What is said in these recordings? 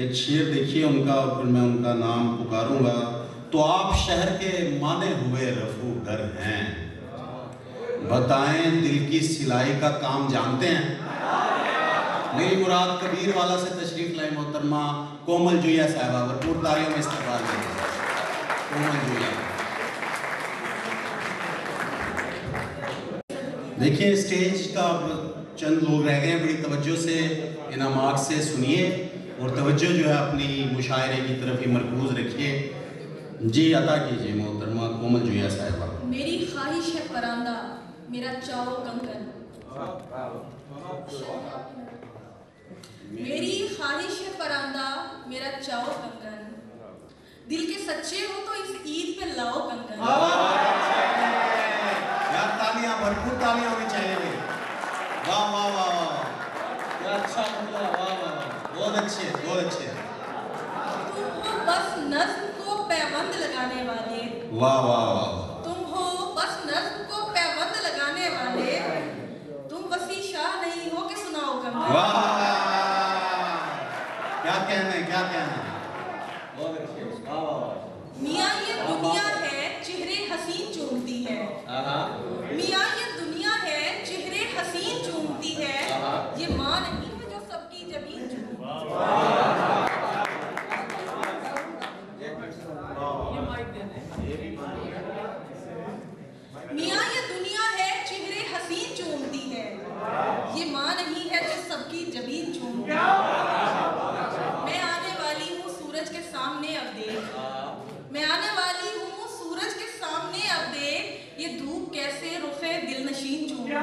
एक शेर देखिए उनका, फिर मैं उनका नाम पुकारूंगा। तो आप शहर के माने हुए रफू घर हैं, बताएं दिल की सिलाई का काम जानते हैं। मेरी मुराद कबीर वाला से तशरीफ लाई मोहतरमा कोमल जुया साहबा, भरपूर तालियों में इस्तकबाल करें कोमल जुया। देखिए स्टेज का चंद लोग रह गए हैं, बड़ी तवज्जो से इनामात से सुनिए और तवज्जो जो है अपनी मुशायरे की तरफ ही मरकूज रखिए। जी अता कीजिए मोहतरमा कोमल जुया साहिबा। मेरी ख्वाहिश है परांदा मेरा चाओ कंकन, मेरी ख्वाहिश है परांदा मेरा चाओ कंकन, दिल के सच्चे हो तो इस ईद पे लाओ कंकन। यार तालियां, भरपूर तालियां होनी चाहिए। वाह वाह वाह वाह, क्या अच्छा बोला, वाह वाह, बहुत अच्छे बहुत अच्छे। तुम हो बस नज़्म को पैबंद लगाने वाले, वाह वाह वाह, तुम हो बस नज़्म को पैबंद लगाने वाले, तुम वसी शाह नहीं हो कि सुनाओ कंकन। वाह क्या कहना है, क्या कहना है, बहुत अच्छे, वाह वाह। मियाँ ये दुनिया है चेहरे हसीन चूमती है, मियाँ ये दुनिया है चेहरे हसीन चूमती है, ये माँ नहीं है जो सबकी जबीन चूमती है। मियाँ ये दुनिया है चेहरे हसीन चूमती है, ये माँ नहीं है जो सबकी जबीन चूमती है। मैं आने वाली हूँ सूरज के सामने अब देख, मैं आने वाली हूँ सूरज के सामने अब देख, ये धूप कैसे रुखे दिल नशीन चूमती है।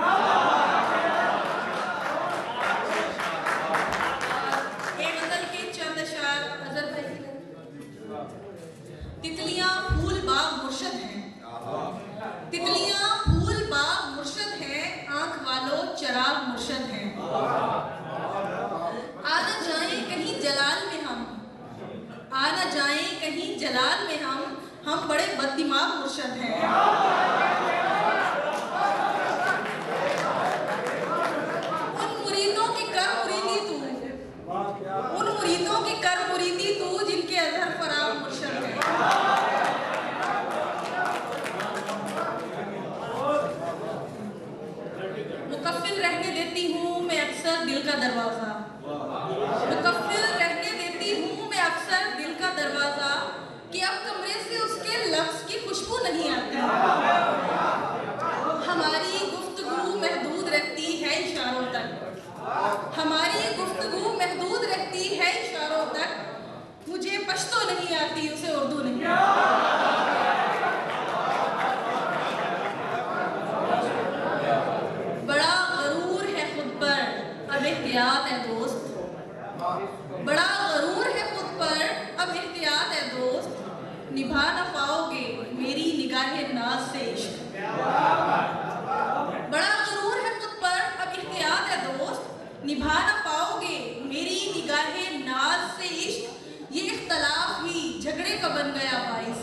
एक गजल के चंद अशार अजर भाई। तितलियां फूल बाग मुर्शद हैं, तितलियां फूल बाग मुर्शद हैं, आंख वालों चराग मुर्शद हैं। आना जाएं कहीं जलाल में हम, आना जाएं कहीं जलाल में हम बड़े बददिमाग मुर्शद हैं। उन मुरीदों की कर मुरीदी तू, उन मुरीदों की कर मुरीदी तू जिनके अजहर फराग मुर्शद है। मुकफ्फिल रहने देती हूँ मैं अक्सर दिल का दरवाजा, मुकफ्फिल रहने देती हूँ मैं अक्सर दिल का दरवाजा, कि अब कमरे से उसके लफ्ज़ की खुशबू नहीं आती। हमारी गुफ्तगू महदूद रखती है इशारों तक, हमारी गुफ्तगू महदूद रखती है इशारों तक, मुझे पश्तो नहीं आती उसे उर्दू नहीं आती। बड़ा गरूर है खुद पर अब एहतियात है दोस्त, बड़ा गरूर है खुद पर अब एहतियात है दोस्त, निभा ना पाओगे मेरी निगाहे नाज से इश्क। बड़ा गरूर है खुद पर अब एहतियात है दोस्त, निभा ना पाओगे मेरी निगाहे नाज से इश्क। ये इख्तलाफ ही झगड़े का बन गया बाइस,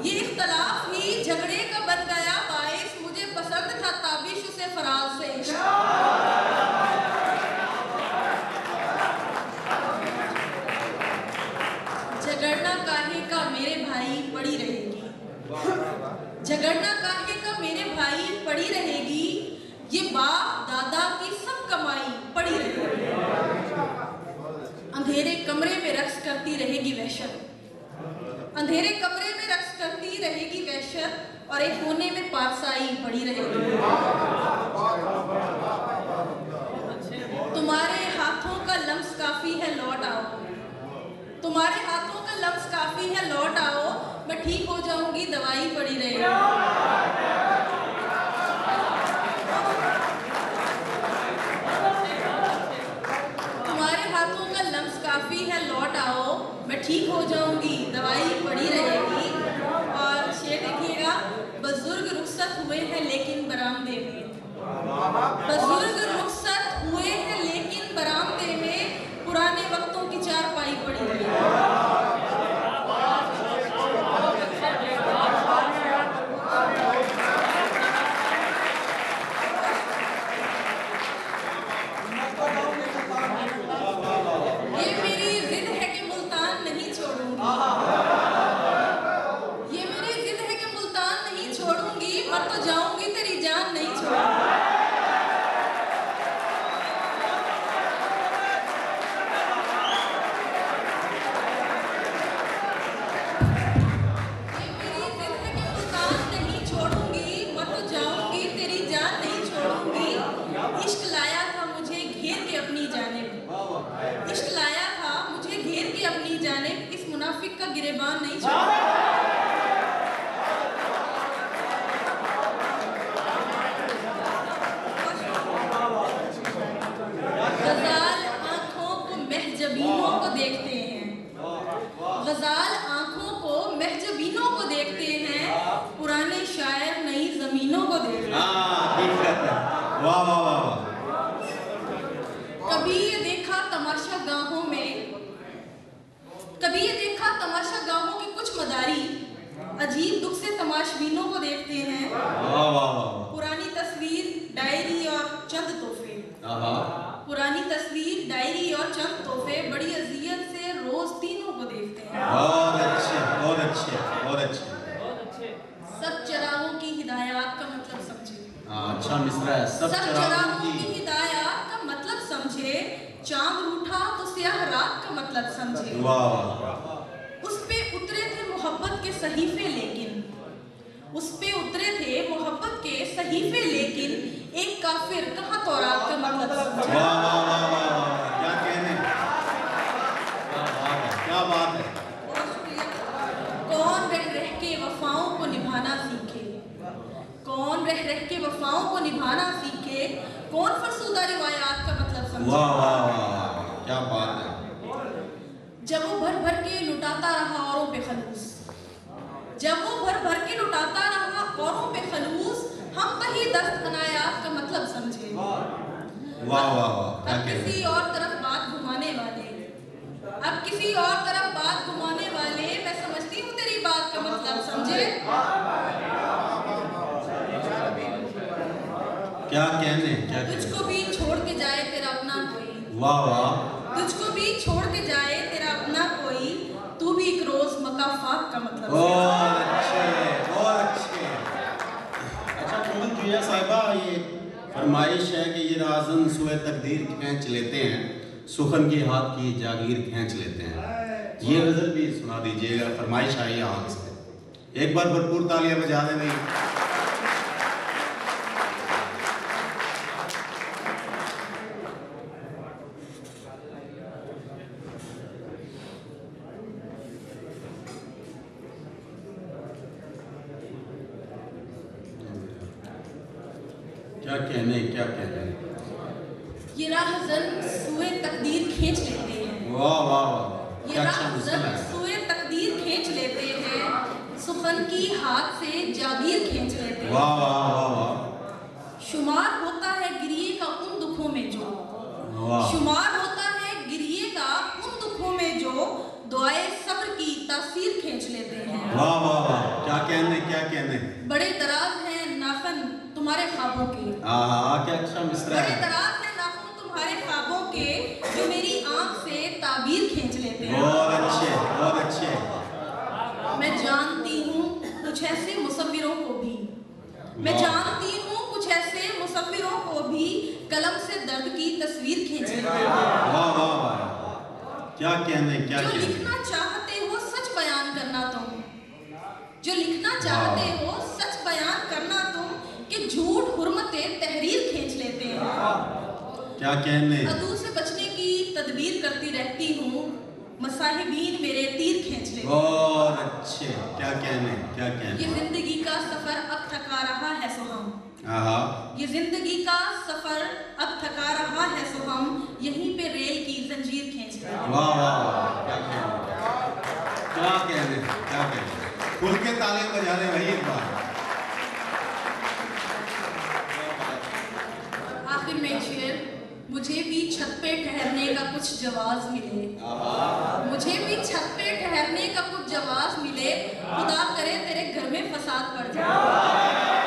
ये इख्तलाफ ही झगड़े का बन गया बाइस, मुझे पसंद था ताबिश से फराज से इश्क। झगड़ना काहे का मेरे भाई पड़ी रहेगी, झगड़ना काहे का मेरे भाई पड़ी रहेगी, ये बाप दादा की सब कमाई पड़ी रहेगी। अंधेरे कमरे में रक्स करती रहेगी वहशत, अंधेरे कमरे में रक्स करती रहेगी वहशत, और एक कोने में पारसाई पड़ी रहेगी। तुम्हारे हाथों का लम्स काफी है लौट आओ, तुम्हारे हाथों का लफ्ज़ काफ़ी है लौट आओ, मैं ठीक हो जाऊंगी दवाई पड़ी रहेगी। तुम्हारे हाथों का लफ्ज़ काफ़ी है लौट आओ, मैं ठीक हो जाऊंगी दवाई पड़ी रहेगी। और शेर देखिएगा, बुजुर्ग रुखसत हुए हैं लेकिन बरामदे में, बुजुर्ग रुखसत हुए हैं लेकिन बरामदे में, पुराने वक्तों की चारपाई पड़ी रहेगी। ये मेरी जिद मुनाफिक का गिरेबान नहीं छोड़ा। गजाल आंखों को महजबीनों को देखते हैं, गजाल आंखों को महजबीनों को देखते हैं, पुराने शायर नई जमीनों को देखते हैं। वाह वाह वाह। कभी ये देखा तमाशा गाहों में, कभी ये देखा तमाशा गाहों की कुछ मदारी, अजीब दुख से तमाशबीनों को देखते हैं। वाह वाह वाह। पुरानी तस्वीर, डायरी और चंद तोहफे, पुरानी तस्वीर, डायरी और चंद तोहफे बड़ी अजियत से रोज तीनों को देखते हैं। बहुत अच्छे बहुत अच्छे बहुत अच्छे। सब चरागों की हिदायत का मतलब समझे। अच्छा मिसरा है। सब चरागों की हिदायत का मतलब समझे, चांद रूठा तो स्याह रात का मतलब समझे। वाह। उस पे उतरे थे मोहब्बत के सहीफे, लेकिन उस पे उतरे थे मोहब्बत के सहीफे, लेकिन एक काफिर कहाँ तौरात का मतलब समझे। वाह वाह वाह वाह। क्या कहने, क्या बात है। कौन रह रह के वफाओं को निभाना सीखे, कौन रह रह के वफाओं को निभाना सीखे, कौन फरसुदा रिवायात का मतलब समझे। वाह वाह वाह। क्या बात है। जब वो भर भर के लुटाता रहा औरों पे खलूस, जब वो भर भर के लुटाता रहा औरों पे खलूस, हम कहीं दस्त अनायात का मतलब समझे। वाह वाह वाह। अब किसी और तरफ बात घुमाने वाले, अब किसी और तरफ बात घुमाने वाले, मैं समझती हूँ तेरी बात का मतलब समझे। क्या कहने, क्या तुझको भी छोड़ के जाए तेरा अपना कोई, वाह वाह। तुझको भी छोड़ के जाए तेरा अपना कोई, तू भी एक रोज मकाफात का मतलब। बहुत अच्छे बहुत अच्छे। अच्छा मोहन जुया साहिबा, ये फरमाइश है कि ये राजन सुए तकदीर खींच लेते हैं, सुखन की हाथ की जागीर खींच लेते हैं। ये गजल भी सुना दीजिएगा, फरमाइश आई हाथ से। एक बार भरपूर तालियां बजा दें भाई। क्या कहने, क्या कहने। ये राहज़न सुए तकदीर खींच लेते हैं। वाह वाह वाह। ये राहज़न सुए तकदीर खींच लेते हैं, सुखन की हाथ से जागीर खींच लेते हैं। वाह वाह वाह वाह। शुमार होता है गिरिए का उन दुखों में जो, शुमार होता है गिरिए का उन दुखों में जो दुआए सब्र की तासीर खींच लेते हैं। वाह वाह वाह। क्या कहने, क्या कहने। बड़े दराज हैं नाखन तुम्हारे ख्वाबों के, क्या अच्छा मिसरा बड़े है। दराज हैं नाखून तुम्हारे ख्वाबों के, जो मेरी आंख से ताबीर खींच लेते हैं। बहुत अच्छे बहुत अच्छे। मैं जानती हूँ कुछ ऐसे मुसव्विरों को भी, मैं जानती हूँ कुछ ऐसे मुसव्विरों को भी, कलम से दर्द की तस्वीर खींच लेते हैं। वाह वाह वाह। क्या कहने, क्या जो कहने। लिखना चाहते हो सच बयान करना तुम, जो लिखना चाहते हो सच बयान करना तुम, कि झूठ हुर्मते तहरीर खींच लेते हैं। क्या कहने। अदू से बचने की तदबीर करती रहती हूँ, मसाहिबीन मेरे तीर खींच लेते हैं। बहुत अच्छे। क्या कहने, क्या कहने। ये जिंदगी का सफर अब थका रहा है सो हम, हाँ। ये जिंदगी का सफर अब थका रहा है सो हम, यहीं पे रेल की जंजीर खींच लेते हैं। वाह वाह वाह। क्या कहने, क्या कहने, क्या कहने। खुल के तालियां बजा रहे भाई एक बार। आखिर में शेर, मुझे भी छत पे ठहरने का कुछ जवाब मिले, मुझे भी छत पे ठहरने का कुछ जवाब मिले, खुदा करे तेरे घर में फसाद पड़ जाए।